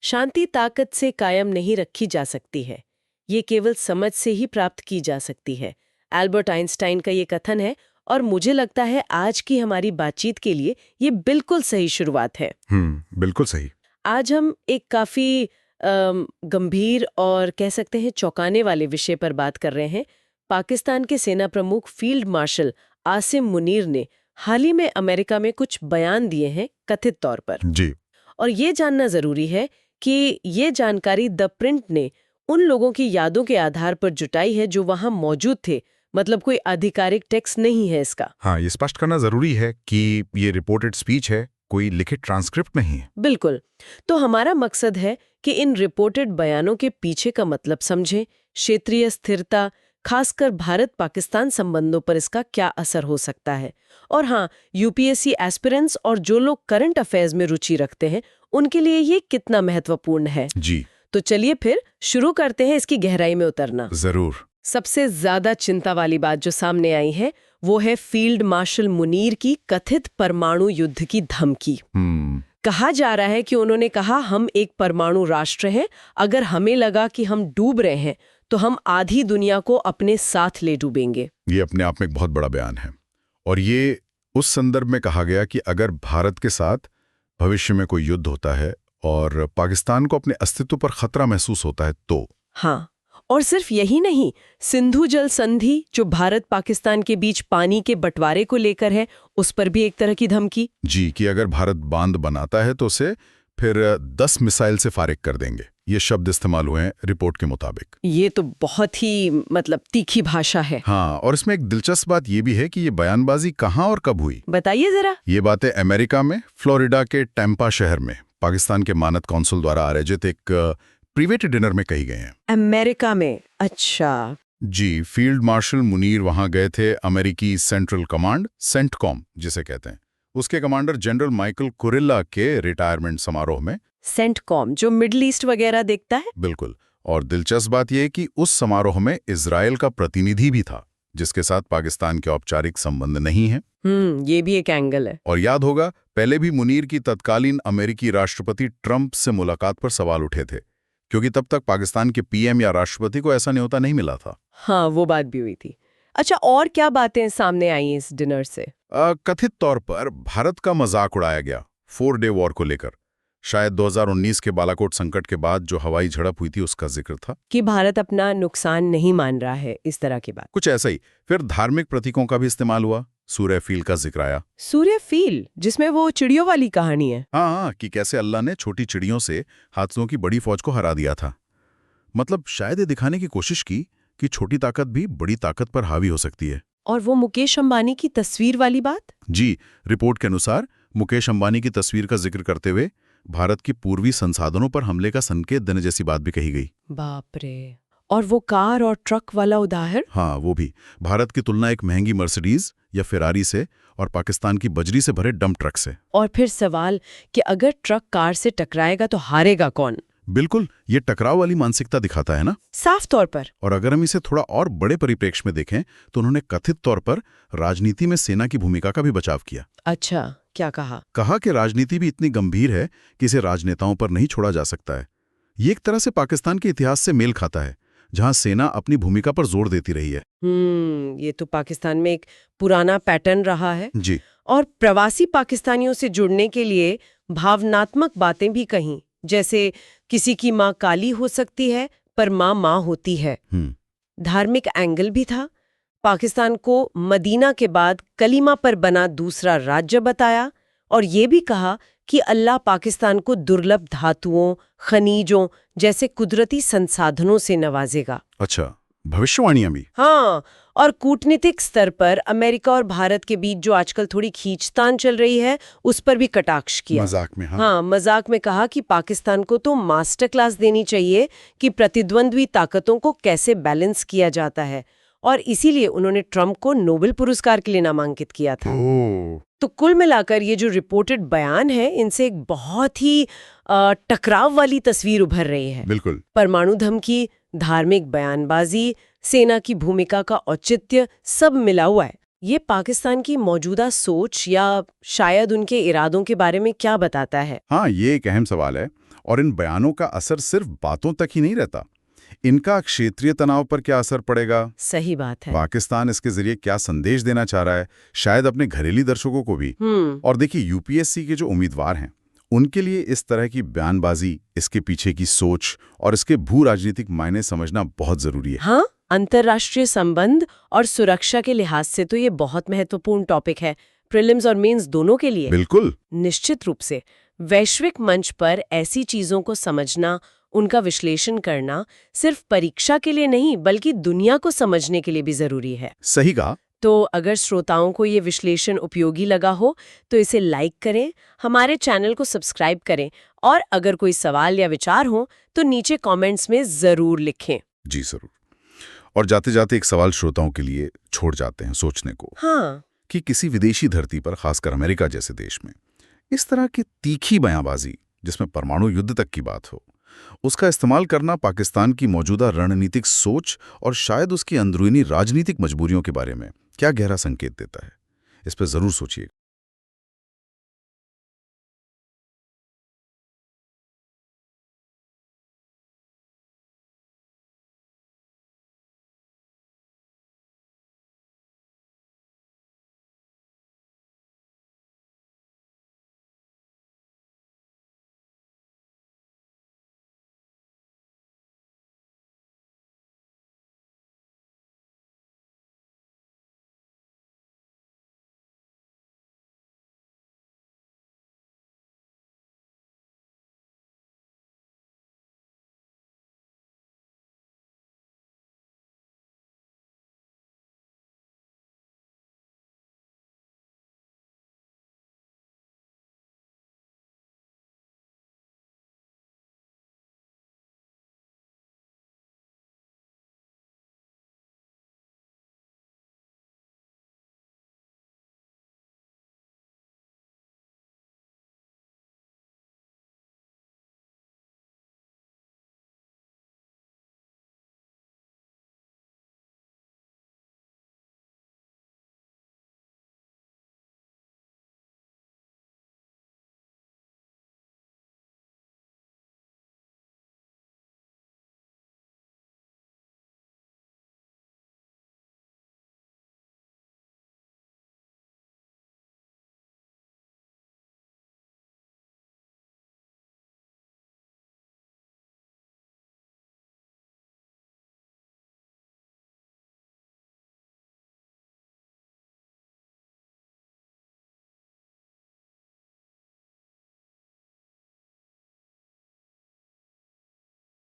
शांति ताकत से कायम नहीं रखी जा सकती है, ये केवल समझ से ही प्राप्त की जा सकती है। एल्बर्ट आइंस्टाइन का ये कथन है और मुझे लगता है आज की हमारी बातचीत के लिए ये बिल्कुल सही शुरुआत है। बिल्कुल सही। आज हम एक काफी गंभीर और कह सकते हैं चौंकाने वाले विषय पर बात कर रहे हैं। पाकिस्तान के सेना प्रमुख फील्ड मार्शल आसिम मुनीर ने हाल ही में अमेरिका में कुछ बयान दिए हैं कथित तौर पर। जी। और ये जानना जरूरी है कि ये जानकारी द प्रिंट ने उन लोगों की यादों के आधार पर जुटाई है जो वहां मौजूद थे, मतलब कोई आधिकारिक टेक्स्ट नहीं है इसका। हाँ, ये स्पष्ट करना जरूरी है कि ये रिपोर्टेड स्पीच है, कोई लिखित ट्रांसक्रिप्ट नहीं है। बिल्कुल। तो हमारा मकसद है कि इन रिपोर्टेड बयानों के पीछे का मतलब समझें, क्षेत्रीय स्थिरता, खासकर भारत पाकिस्तान संबंधों पर इसका क्या असर हो सकता है। और हाँ, यूपीएससी एस्पिरेंट्स और जो लोग करंट अफेयर्स में रुचि रखते हैं उनके लिए ये कितना महत्वपूर्ण है। जी। तो चलिए फिर शुरू करते हैं इसकी गहराई में उतरना। जरूर। सबसे ज्यादा चिंता वाली बात जो सामने आई है वो है फील्ड मार्शल मुनीर की कथित परमाणु युद्ध की धमकी। कहा जा रहा है कि उन्होंने कहा, हम एक परमाणु राष्ट्र हैं, अगर हमें लगा कि हम डूब रहे हैं तो हम आधी दुनिया को अपने साथ ले डूबेंगे। ये अपने आप में एक बहुत बड़ा बयान है और ये उस संदर्भ में कहा गया कि अगर भारत के साथ भविष्य में कोई युद्ध होता है और पाकिस्तान को अपने अस्तित्व पर खतरा महसूस होता है तो। हाँ, और सिर्फ यही नहीं, सिंधु जल संधि जो भारत पाकिस्तान के बीच पानी के बंटवारे को लेकर है, उस पर भी एक तरह की धमकी। जी, कि अगर भारत बांध बनाता है तो उसे फिर 10 मिसाइल से फारिग कर देंगे। ये शब्द इस्तेमाल हुए हैं रिपोर्ट के मुताबिक। ये तो बहुत ही तीखी भाषा है। हाँ, और इसमें एक दिलचस्प बात ये भी है कि ये बयानबाजी कहाँ और कब हुई। बताइए जरा। ये बातें अमेरिका में फ्लोरिडा के टैंपा शहर में पाकिस्तान के मानद कौंसल द्वारा आयोजित एक प्राइवेट डिनर में कही गई हैं। अमेरिका में? अच्छा। जी, फील्ड मार्शल मुनीर वहां गए थे अमेरिकी सेंट्रल कमांड, सेंटकॉम जिसे कहते हैं, उसके कमांडर जनरल माइकल कुरिल्ला के रिटायरमेंट समारोह में। सेंटकॉम जो मिडिल ईस्ट वगैरह देखता है? बिल्कुल। और दिलचस्प बात यह कि उस समारोह में इजराइल का प्रतिनिधि भी था, जिसके साथ पाकिस्तान के औपचारिक संबंध नहीं है। ये भी एक एंगल है। और याद होगा, पहले भी मुनीर की तत्कालीन अमेरिकी राष्ट्रपति ट्रंप से मुलाकात पर सवाल उठे थे, क्योंकि तब तक पाकिस्तान के पीएम या राष्ट्रपति को ऐसा न्योता नहीं मिला था। हाँ, वो बात भी हुई थी। अच्छा, और क्या बातें सामने आई इस डिनर से? कथित तौर पर भारत का मजाक उड़ाया गया 4 डे वॉर को लेकर। शायद 2019 के बालाकोट संकट के बाद जो हवाई झड़प हुई थी उसका जिक्र था कि भारत अपना नुकसान नहीं मान रहा है, इस तरह की बात। कुछ ऐसा ही। फिर धार्मिक प्रतीकों का भी इस्तेमाल हुआ, सूर्यफील का जिक्र आया। सूर्यफील, जिसमें वो चिड़ियों वाली कहानी है। हाँ, कि कैसे अल्लाह ने छोटी चिड़ियों से हाथियों की बड़ी फौज को हरा दिया था। मतलब शायद ये दिखाने की कोशिश की कि छोटी ताकत भी बड़ी ताकत पर हावी हो सकती है। और वो मुकेश अंबानी की तस्वीर वाली बात? जी, रिपोर्ट के अनुसार मुकेश अंबानी की तस्वीर का जिक्र करते हुए भारत की पूर्वी संसाधनों पर हमले का संकेत देने जैसी बात भी कही गई। बाप रे। और वो कार और ट्रक वाला उदाहरण? हाँ, वो भी। भारत की तुलना एक महंगी मर्सिडीज या फेरारी से और पाकिस्तान की बजरी से भरे डंप ट्रक से। और फिर सवाल कि अगर ट्रक कार से टकराएगा तो हारेगा कौन? बिल्कुल, ये टकराव वाली मानसिकता दिखाता है ना, साफ तौर पर। और अगर हम इसे थोड़ा और बड़े परिप्रेक्ष्य में देखें तो उन्होंने कथित तौर पर राजनीति में सेना की भूमिका का भी बचाव किया। अच्छा, क्या कहा? कहा कि राजनीति भी इतनी गंभीर है कि इसे राजनेताओं पर नहीं छोड़ा जा सकता है। ये एक तरह से पाकिस्तान के इतिहास से मेल खाता है, जहां सेना अपनी भूमिका पर जोर देती रही है। ये तो पाकिस्तान में एक पुराना पैटर्न रहा है। जी। और प्रवासी पाकिस्तानियों से जुड़ने के लिए भावनात्मक बातें भी कहीं, जैसे किसी की माँ काली हो सकती है पर माँ माँ होती है। धार्मिक एंगल भी था। पाकिस्तान को मदीना के बाद कलीमा पर बना दूसरा राज्य बताया और ये भी कहा कि अल्लाह पाकिस्तान को दुर्लभ धातुओं, खनिजों जैसे कुदरती संसाधनों से नवाजेगा। अच्छा, भविष्यवाणियां भी। हाँ, और कूटनीतिक स्तर पर अमेरिका और भारत के बीच जो आजकल थोड़ी खींचतान चल रही है उस पर भी कटाक्ष किया। मजाक में। हाँ, मजाक में कहा कि पाकिस्तान को तो मास्टर क्लास देनी चाहिए कि प्रतिद्वंद्वी ताकतों को कैसे बैलेंस किया जाता है, और इसीलिए उन्होंने ट्रंप को नोबेल पुरस्कार के लिए नामांकित किया था। तो कुल मिलाकर ये जो रिपोर्टेड बयान है, इनसे एक बहुत ही टकराव वाली तस्वीर उभर रही है। बिल्कुल। परमाणु धमकी, धार्मिक बयानबाजी, सेना की भूमिका का औचित्य, सब मिला हुआ है। ये पाकिस्तान की मौजूदा सोच या शायद उनके इरादों के बारे में क्या बताता है? हाँ, ये एक अहम सवाल है और इन बयानों का असर सिर्फ बातों तक ही नहीं रहता, इनका क्षेत्रीय तनाव पर क्या असर पड़ेगा? सही बात है। पाकिस्तान इसके जरिए क्या संदेश देना चाह रहा है, शायद अपने घरेलू दर्शकों को भी। और देखिए, यूपीएससी के जो उम्मीदवार हैं, उनके लिए इस तरह की बयानबाजी, इसके पीछे की सोच और इसके भू राजनीतिक मायने समझना बहुत जरूरी है। हाँ, अंतर्राष्ट्रीय संबंध और सुरक्षा के लिहाज से तो ये बहुत महत्वपूर्ण टॉपिक है, प्रीलिम्स और मेंस दोनों के लिए। बिल्कुल। निश्चित रूप से वैश्विक मंच पर ऐसी चीजों को समझना, उनका विश्लेषण करना सिर्फ परीक्षा के लिए नहीं बल्कि दुनिया को समझने के लिए भी जरूरी है। सही कहा। तो अगर श्रोताओं को ये विश्लेषण उपयोगी लगा हो तो इसे लाइक करें, हमारे चैनल को सब्सक्राइब करें और अगर कोई सवाल या विचार हो तो नीचे कमेंट्स में जरूर लिखें। जी जरूर। और जाते जाते एक सवाल श्रोताओं के लिए छोड़ जाते हैं सोचने को। हाँ, कि किसी विदेशी धरती पर, खासकर अमेरिका जैसे देश में, इस तरह की तीखी बयानबाजी जिसमें परमाणु युद्ध तक की बात हो, उसका इस्तेमाल करना पाकिस्तान की मौजूदा रणनीतिक सोच और शायद उसकी अंदरूनी राजनीतिक मजबूरियों के बारे में क्या गहरा संकेत देता है? इस पर जरूर सोचिए।